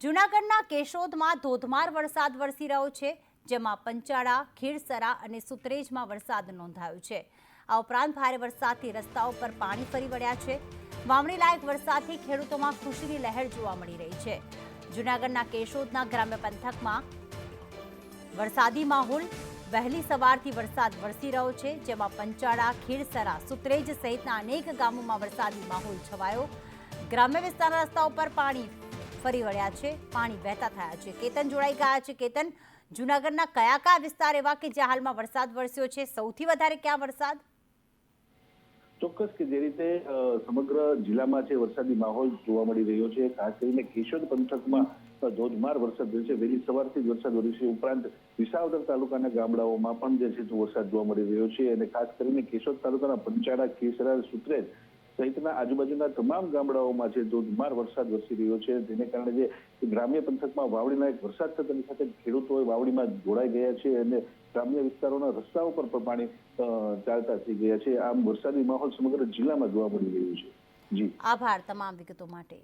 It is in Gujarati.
જૂનાગઢના કેશોદમાં ધોધમાર વરસાદ વરસી રહ્યો છે, જેમાં પંચાળા, ખીરસરા અને સુત્રેજમાં વરસાદ નોંધાયો છે. આ ઉપરાંત ભારે વરસાદથી રસ્તાઓ પર પાણી ફરી વળ્યા છે. વાવણી લાયક વરસાદથી ખેડૂતોમાં ખુશીની લહેર જોવા મળી રહી છે. જૂનાગઢના કેશોદના ગ્રામ્ય પંથકમાં વરસાદી માહોલ. વહેલી સવારથી વરસાદ વરસી રહ્યો છે, જેમાં પંચાળા, ખીરસરા, સુત્રેજ સહિતના અનેક ગામોમાં વરસાદી માહોલ છવાયો. ગ્રામ્ય વિસ્તારના રસ્તાઓ પર પાણી ફરી વળ્યા છે, પાણી વહેતા થયા છે. કેતન જોડાઈ ગયા છે. કેતન, જૂનાગઢના કયા કયા વિસ્તાર એવા કે જ્યાં હાલમાં વરસાદ વરસ્યો છે? સૌથી વધારે ક્યાં વરસાદ? ચોક્કસ કે જે રીતે સમગ્ર જિલ્લામાં છે વરસાદી માહોલ જોવા મળી રહ્યો છે. ખાસ કરીને કેશોદ પંથકમાં ધોધમાર વરસાદ થયો છે. વહેલી સવારથી જ વરસાદ વરસ્યો છે. ઉપરાંત વિસાવદર તાલુકાના ગામડાઓમાં પણ જે છે વરસાદ જોવા મળી રહ્યો છે. અને ખાસ કરીને કેશોદ તાલુકાના પંચાળા, ખીરસરા, સુત્રેજ સહિતના આજુબાજુના તમામ ગામડાઓમાં છે ધોધમાર વરસાદ વરસી રહ્યો છે. તેને કારણે જે ગ્રામ્ય પંથકમાં વાવણી લાયક વરસાદ થતાની સાથે ખેડૂતો વાવણીમાં જોડાઈ ગયા છે અને ગ્રામ્ય વિસ્તારોના રસ્તાઓ પર પણ પાણી ચાલતા થઈ ગયા છે. આમ વરસાદી માહોલ સમગ્ર જિલ્લામાં જોવા મળી રહ્યું છે. જી, આભાર તમામ વિગતો માટે.